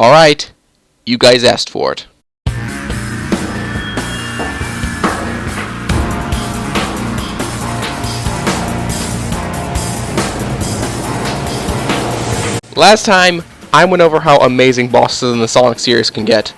Alright, you guys asked for it. Last time, I went over how amazing bosses in the Sonic series can get,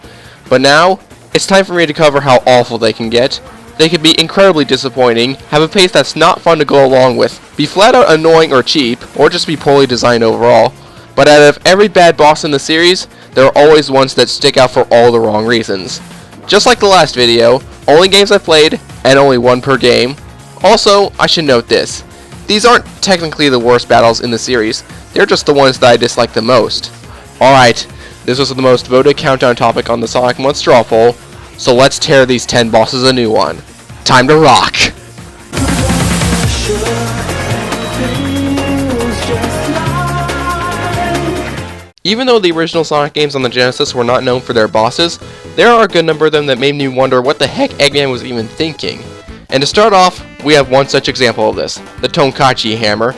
but now, it's time for me to cover how awful they can get. They can be incredibly disappointing, have a pace that's not fun to go along with, be flat out annoying or cheap, or just be poorly designed overall. But out of every bad boss in the series, there are always ones that stick out for all the wrong reasons. Just like the last video, only games I played, and only one per game. Also, I should note this. These aren't technically the worst battles in the series, they're just the ones that I dislike the most. Alright, this was the most voted countdown topic on the Sonic Month Straw Poll, so let's tear these 10 bosses a new one. Time to rock! Even though the original Sonic games on the Genesis were not known for their bosses, there are a good number of them that made me wonder what the heck Eggman was even thinking. And to start off, we have one such example of this, the Tonkaichi Hammer.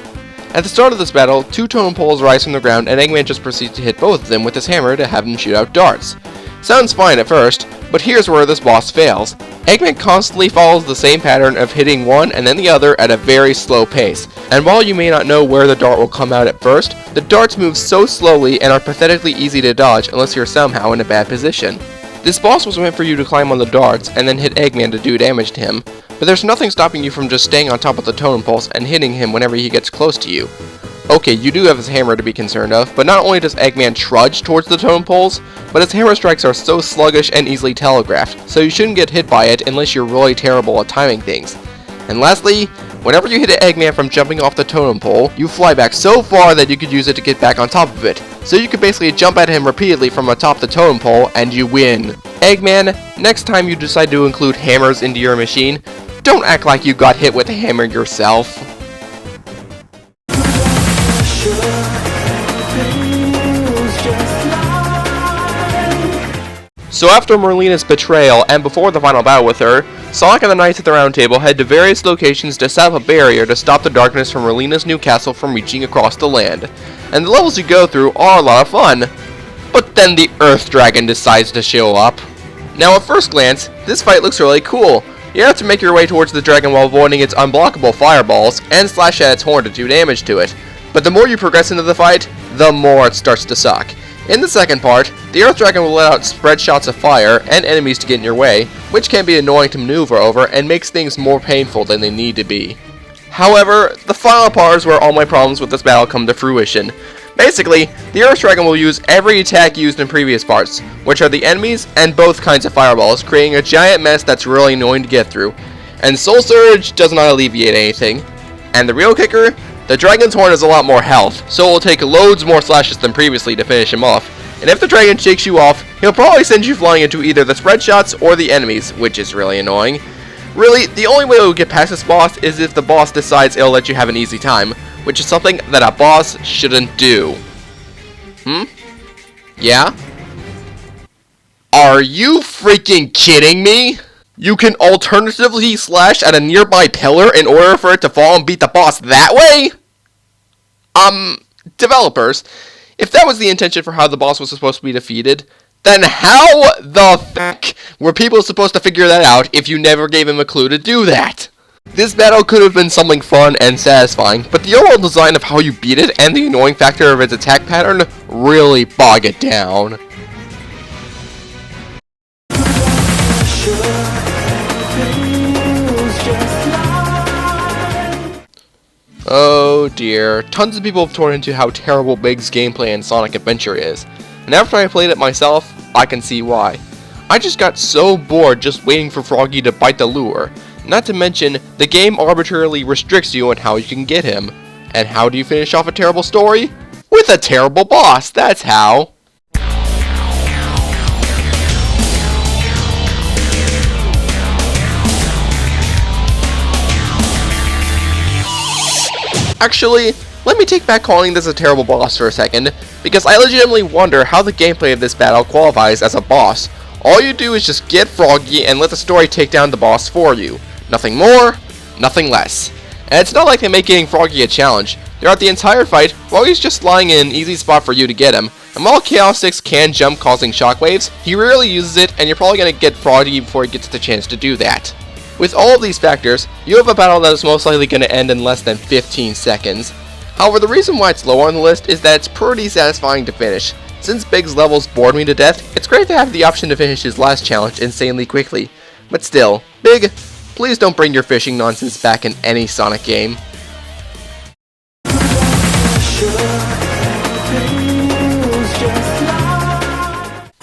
At the start of this battle, two totem poles rise from the ground and Eggman just proceeds to hit both of them with his hammer to have them shoot out darts. Sounds fine at first, but here's where this boss fails. Eggman constantly follows the same pattern of hitting one and then the other at a very slow pace, and while you may not know where the dart will come out at first, the darts move so slowly and are pathetically easy to dodge unless you're somehow in a bad position. This boss was meant for you to climb on the darts and then hit Eggman to do damage to him, but there's nothing stopping you from just staying on top of the totem poles and hitting him whenever he gets close to you. Okay, you do have his hammer to be concerned of, but not only does Eggman trudge towards the totem poles, but his hammer strikes are so sluggish and easily telegraphed, so you shouldn't get hit by it unless you're really terrible at timing things. And lastly, whenever you hit Eggman from jumping off the totem pole, you fly back so far that you could use it to get back on top of it. So you could basically jump at him repeatedly from atop the totem pole and you win. Eggman, next time you decide to include hammers into your machine, don't act like you got hit with a hammer yourself. So after Merlina's betrayal, and before the final battle with her, Sonic and the Knights at the Round Table head to various locations to set up a barrier to stop the darkness from Merlina's new castle from reaching across the land. And the levels you go through are a lot of fun. But then the Earth Dragon decides to show up. Now at first glance, this fight looks really cool. You have to make your way towards the dragon while avoiding its unblockable fireballs, and slash at its horn to do damage to it. But the more you progress into the fight, the more it starts to suck. In the second part, the Earth Dragon will let out spread shots of fire and enemies to get in your way, which can be annoying to maneuver over and makes things more painful than they need to be. However, the final part is where all my problems with this battle come to fruition. Basically, the Earth Dragon will use every attack used in previous parts, which are the enemies and both kinds of fireballs, creating a giant mess that's really annoying to get through. And Soul Surge does not alleviate anything. And the real kicker? The Dragon's Horn has a lot more health, so it will take loads more slashes than previously to finish him off. And if the dragon shakes you off, he'll probably send you flying into either the spread shots or the enemies, which is really annoying. Really, the only way to get past this boss is if the boss decides it'll let you have an easy time, which is something that a boss shouldn't do. Yeah? Are you freaking kidding me? You can alternatively slash at a nearby pillar in order for it to fall and beat the boss that way? Developers, if that was the intention for how the boss was supposed to be defeated, then how the fuck were people supposed to figure that out if you never gave him a clue to do that? This battle could have been something fun and satisfying, but the overall design of how you beat it and the annoying factor of its attack pattern really bog it down. Oh dear, tons of people have torn into how terrible Big's gameplay in Sonic Adventure is, and after I played it myself, I can see why. I just got so bored just waiting for Froggy to bite the lure. Not to mention, the game arbitrarily restricts you on how you can get him. And how do you finish off a terrible story? With a terrible boss, that's how. Actually, let me take back calling this a terrible boss for a second, because I legitimately wonder how the gameplay of this battle qualifies as a boss. All you do is just get Froggy and let the story take down the boss for you. Nothing more, nothing less. And it's not like they make getting Froggy a challenge. Throughout the entire fight, Froggy's just lying in an easy spot for you to get him. And while Chaos 6 can jump causing shockwaves, he rarely uses it, and you're probably going to get Froggy before he gets the chance to do that. With all of these factors, you have a battle that is most likely going to end in less than 15 seconds. However, the reason why it's lower on the list is that it's pretty satisfying to finish. Since Big's levels bored me to death, it's great to have the option to finish his last challenge insanely quickly. But still, Big, please don't bring your fishing nonsense back in any Sonic game.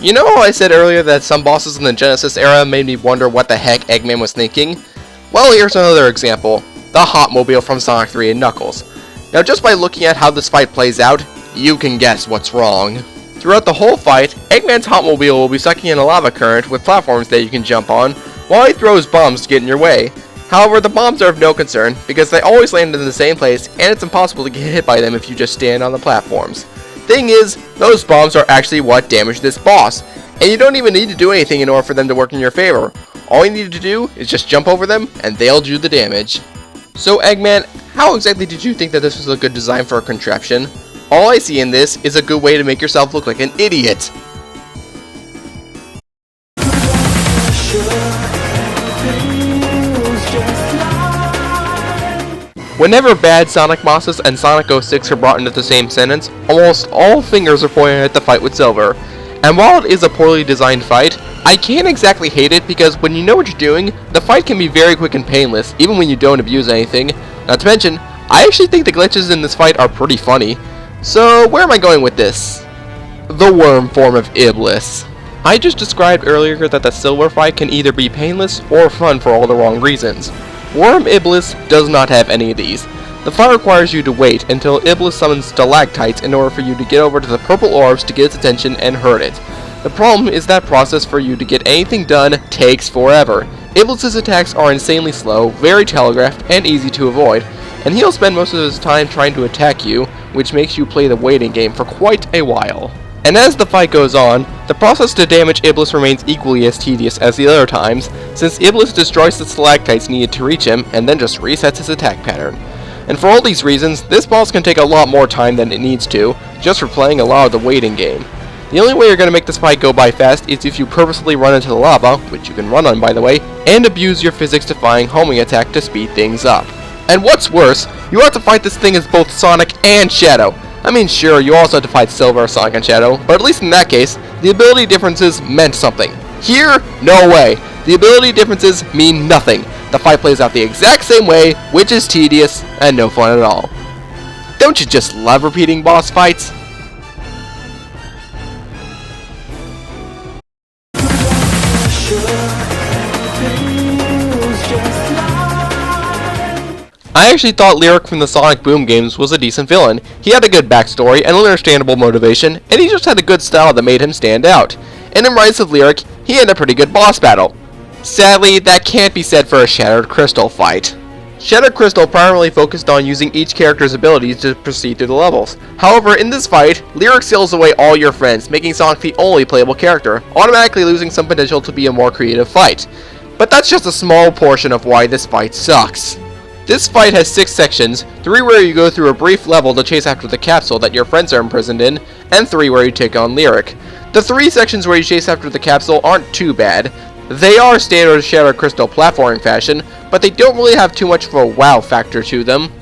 You know how I said earlier that some bosses in the Genesis era made me wonder what the heck Eggman was thinking? Well, here's another example, the Hotmobile from Sonic 3 and Knuckles. Now just by looking at how this fight plays out, you can guess what's wrong. Throughout the whole fight, Eggman's Hotmobile will be sucking in a lava current with platforms that you can jump on, while he throws bombs to get in your way. However, the bombs are of no concern, because they always land in the same place, and it's impossible to get hit by them if you just stand on the platforms. Thing is, those bombs are actually what damage this boss, and you don't even need to do anything in order for them to work in your favor. All you need to do is just jump over them, and they'll do the damage. So Eggman, how exactly did you think that this was a good design for a contraption? All I see in this is a good way to make yourself look like an idiot. Whenever bad Sonic bosses and Sonic 06 are brought into the same sentence, almost all fingers are pointed at the fight with Silver. And while it is a poorly designed fight, I can't exactly hate it because when you know what you're doing, the fight can be very quick and painless, even when you don't abuse anything. Not to mention, I actually think the glitches in this fight are pretty funny. So where am I going with this? The worm form of Iblis. I just described earlier that the Silver fight can either be painless or fun for all the wrong reasons. Worm Iblis does not have any of these. The fight requires you to wait until Iblis summons stalactites in order for you to get over to the purple orbs to get its attention and hurt it. The problem is that process for you to get anything done takes forever. Iblis's attacks are insanely slow, very telegraphed, and easy to avoid, and he'll spend most of his time trying to attack you, which makes you play the waiting game for quite a while. And as the fight goes on, the process to damage Iblis remains equally as tedious as the other times, since Iblis destroys the stalactites needed to reach him and then just resets his attack pattern. And for all these reasons, this boss can take a lot more time than it needs to, just for playing a lot of the waiting game. The only way you're going to make this fight go by fast is if you purposely run into the lava, which you can run on by the way, and abuse your physics-defying homing attack to speed things up. And what's worse, you have to fight this thing as both Sonic and Shadow. I mean, sure, you also have to fight Silver, Sonic, and Shadow, but at least in that case, the ability differences meant something. Here, no way. The ability differences mean nothing. The fight plays out the exact same way, which is tedious and no fun at all. Don't you just love repeating boss fights? I actually thought Lyric from the Sonic Boom games was a decent villain. He had a good backstory and understandable motivation, and he just had a good style that made him stand out. And in Rise of Lyric, he had a pretty good boss battle. Sadly, that can't be said for a Shattered Crystal fight. Shattered Crystal primarily focused on using each character's abilities to proceed through the levels. However, in this fight, Lyric seals away all your friends, making Sonic the only playable character, automatically losing some potential to be a more creative fight. But that's just a small portion of why this fight sucks. This fight has 6 sections, 3 where you go through a brief level to chase after the capsule that your friends are imprisoned in, and 3 where you take on Lyric. The 3 sections where you chase after the capsule aren't too bad. They are standard Shattered Crystal platforming fashion, but they don't really have too much of a wow factor to them.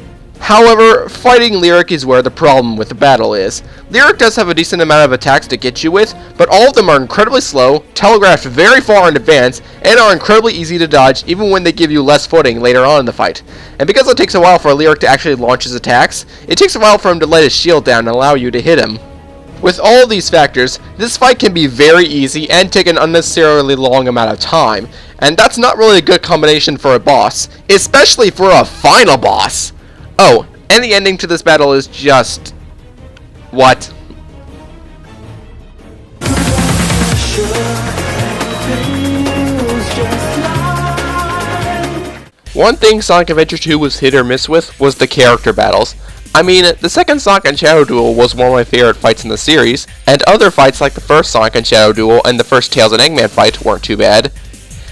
However, fighting Lyric is where the problem with the battle is. Lyric does have a decent amount of attacks to get you with, but all of them are incredibly slow, telegraphed very far in advance, and are incredibly easy to dodge even when they give you less footing later on in the fight. And because it takes a while for Lyric to actually launch his attacks, it takes a while for him to let his shield down and allow you to hit him. With all of these factors, this fight can be very easy and take an unnecessarily long amount of time, and that's not really a good combination for a boss, especially for a final boss. Oh, and the ending to this battle is just... what? One thing Sonic Adventure 2 was hit or miss with was the character battles. I mean, the second Sonic and Shadow duel was one of my favorite fights in the series, and other fights like the first Sonic and Shadow duel and the first Tails and Eggman fight weren't too bad.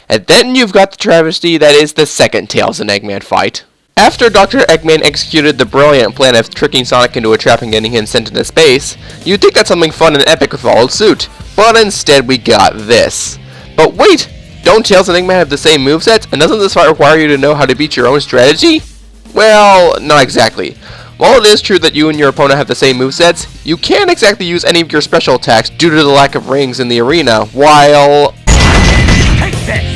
And then you've got the travesty that is the second Tails and Eggman fight. After Dr. Eggman executed the brilliant plan of tricking Sonic into a trap and getting him sent into space, you'd think that something fun and epic would follow suit, but instead we got this. But wait! Don't Tails and Eggman have the same movesets, and doesn't this fight require you to know how to beat your own strategy? Well, not exactly. While it is true that you and your opponent have the same movesets, you can't exactly use any of your special attacks due to the lack of rings in the arena, while... Take this!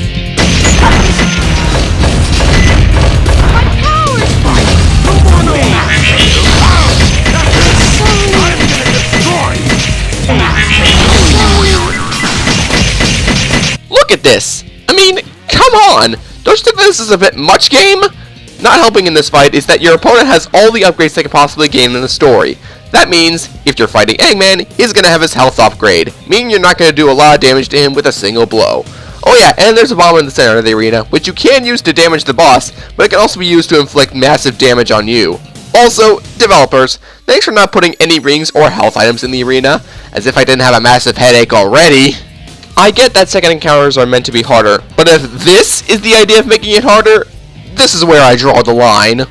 Look at this! I mean, come on! Don't you think this is a bit much, game? Not helping in this fight is that your opponent has all the upgrades they could possibly gain in the story. That means, if you're fighting Eggman, he's gonna have his health upgrade, meaning you're not gonna do a lot of damage to him with a single blow. Oh yeah, and there's a bomb in the center of the arena, which you can use to damage the boss, but it can also be used to inflict massive damage on you. Also, developers, thanks for not putting any rings or health items in the arena, as if I didn't have a massive headache already. I get that second encounters are meant to be harder, but if this is the idea of making it harder, this is where I draw the line.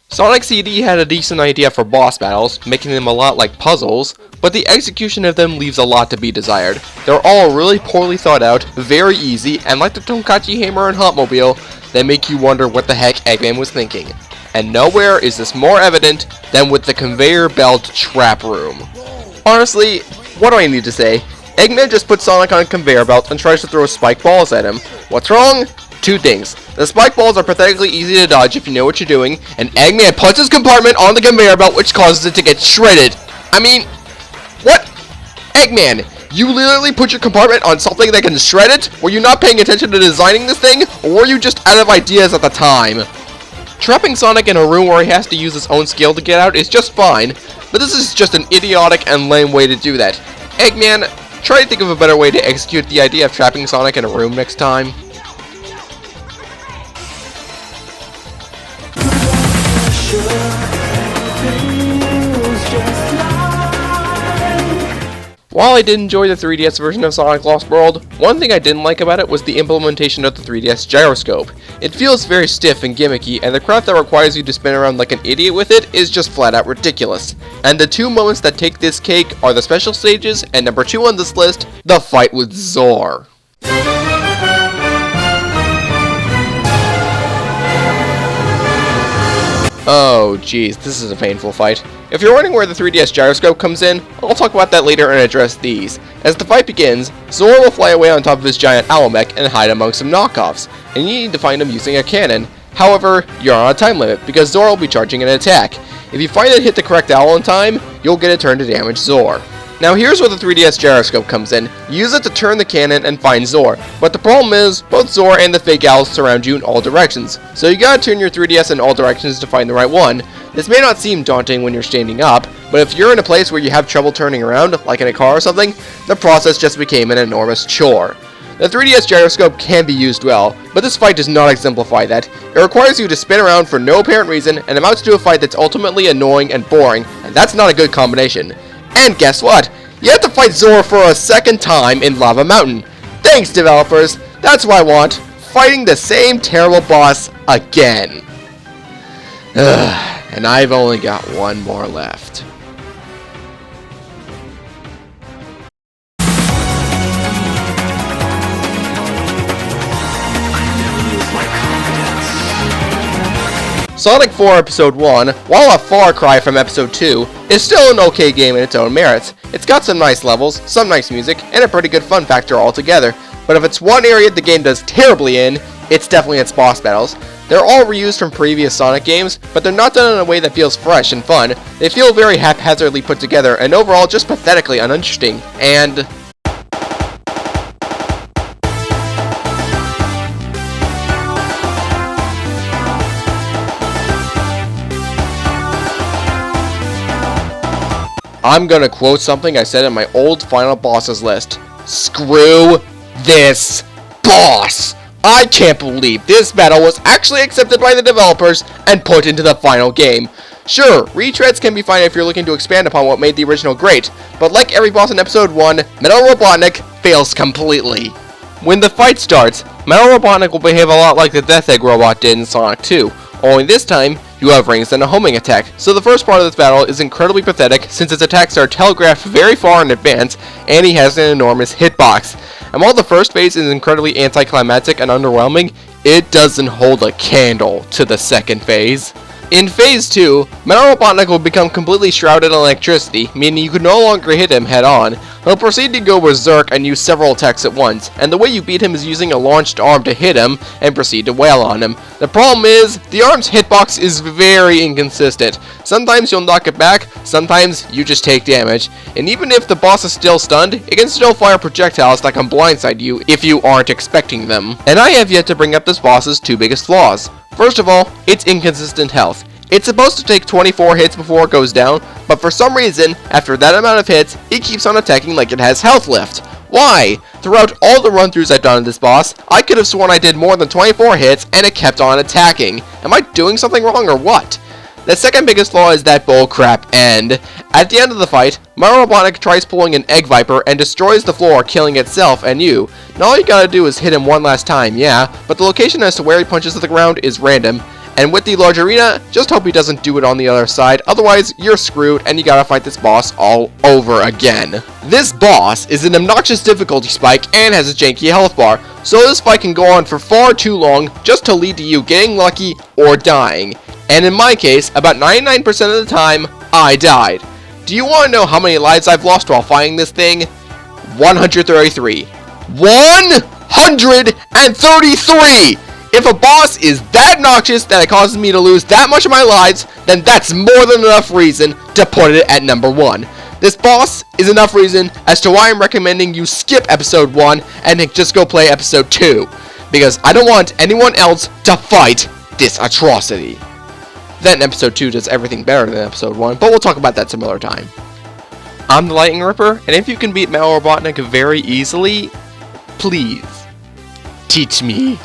Sonic CD had a decent idea for boss battles, making them a lot like puzzles, but the execution of them leaves a lot to be desired. They're all really poorly thought out, very easy, and like the Tonkatchi Hammer and Hotmobile, they make you wonder what the heck Eggman was thinking. And nowhere is this more evident than with the Conveyor Belt Trap Room. Honestly, what do I need to say? Eggman just puts Sonic on a conveyor belt and tries to throw spike balls at him. What's wrong? Two things. The spike balls are pathetically easy to dodge if you know what you're doing, and Eggman puts his compartment on the conveyor belt, which causes it to get shredded. I mean, what? Eggman, you literally put your compartment on something that can shred it? Were you not paying attention to designing this thing, or were you just out of ideas at the time? Trapping Sonic in a room where he has to use his own skill to get out is just fine, but this is just an idiotic and lame way to do that. Eggman, try to think of a better way to execute the idea of trapping Sonic in a room next time. While I did enjoy the 3DS version of Sonic Lost World, one thing I didn't like about it was the implementation of the 3DS gyroscope. It feels very stiff and gimmicky, and the crap that requires you to spin around like an idiot with it is just flat out ridiculous. And the two moments that take this cake are the special stages, and number 2 on this list, the fight with Zor. Oh geez, this is a painful fight. If you're wondering where the 3DS gyroscope comes in, I'll talk about that later and address these. As the fight begins, Zor will fly away on top of his giant owl mech and hide among some knockoffs, and you need to find him using a cannon. However, you're on a time limit, because Zor will be charging an attack. If you find it hit the correct owl in time, you'll get a turn to damage Zor. Now here's where the 3DS gyroscope comes in. Use it to turn the cannon and find Zor, but the problem is, both Zor and the fake owls surround you in all directions, so you gotta turn your 3DS in all directions to find the right one. This may not seem daunting when you're standing up, but if you're in a place where you have trouble turning around, like in a car or something, the process just became an enormous chore. The 3DS gyroscope can be used well, but this fight does not exemplify that. It requires you to spin around for no apparent reason and amounts to a fight that's ultimately annoying and boring, and that's not a good combination. And guess what? You have to fight Zor for a second time in Lava Mountain. Thanks, developers. That's what I want. Fighting the same terrible boss again. Ugh, and I've only got one more left. Sonic 4 Episode 1, while a far cry from Episode 2, is still an okay game in its own merits. It's got some nice levels, some nice music, and a pretty good fun factor altogether. But if it's one area the game does terribly in, it's definitely its boss battles. They're all reused from previous Sonic games, but they're not done in a way that feels fresh and fun. They feel very haphazardly put together, and overall just pathetically uninteresting, and... I'm gonna quote something I said in my old Final Bosses list. Screw this boss! I can't believe this battle was actually accepted by the developers and put into the final game. Sure, retreads can be fine if you're looking to expand upon what made the original great, but like every boss in Episode 1, Metal Robotnik fails completely. When the fight starts, Metal Robotnik will behave a lot like the Death Egg robot did in Sonic 2, only this time, you have rings and a homing attack, so the first part of this battle is incredibly pathetic since his attacks are telegraphed very far in advance, and he has an enormous hitbox. And while the first phase is incredibly anticlimactic and underwhelming, it doesn't hold a candle to the second phase. In Phase 2, Metal Robotnik will become completely shrouded in electricity, meaning you can no longer hit him head on. He'll proceed to go berserk and use several attacks at once, and the way you beat him is using a launched arm to hit him and proceed to wail on him. The problem is, the arm's hitbox is very inconsistent. Sometimes you'll knock it back, sometimes you just take damage, and even if the boss is still stunned, it can still fire projectiles that can blindside you if you aren't expecting them. And I have yet to bring up this boss's two biggest flaws. First of all, it's inconsistent health. It's supposed to take 24 hits before it goes down, but for some reason, after that amount of hits, it keeps on attacking like it has health lift. Why? Throughout all the run-throughs I've done of this boss, I could have sworn I did more than 24 hits and it kept on attacking. Am I doing something wrong or what? The second biggest flaw is that bullcrap end. At the end of the fight, Metal Robotnik tries pulling an Egg Viper and destroys the floor, killing itself and you. Now all you gotta do is hit him one last time, yeah, but the location as to where he punches at the ground is random. And with the large arena, just hope he doesn't do it on the other side, otherwise you're screwed and you gotta fight this boss all over again. This boss is an obnoxious difficulty spike and has a janky health bar, so this fight can go on for far too long just to lead to you getting lucky or dying. And in my case, about 99% of the time, I died. Do you want to know how many lives I've lost while fighting this thing? 133. 133! If a boss is that obnoxious that it causes me to lose that much of my lives, then that's more than enough reason to put it at number 1. This boss is enough reason as to why I'm recommending you skip Episode 1 and just go play Episode 2. Because I don't want anyone else to fight this atrocity. Then Episode 2 does everything better than Episode 1, but we'll talk about that some other time. I'm the Lightning Ripper, and if you can beat Metal Robotnik very easily, please teach me.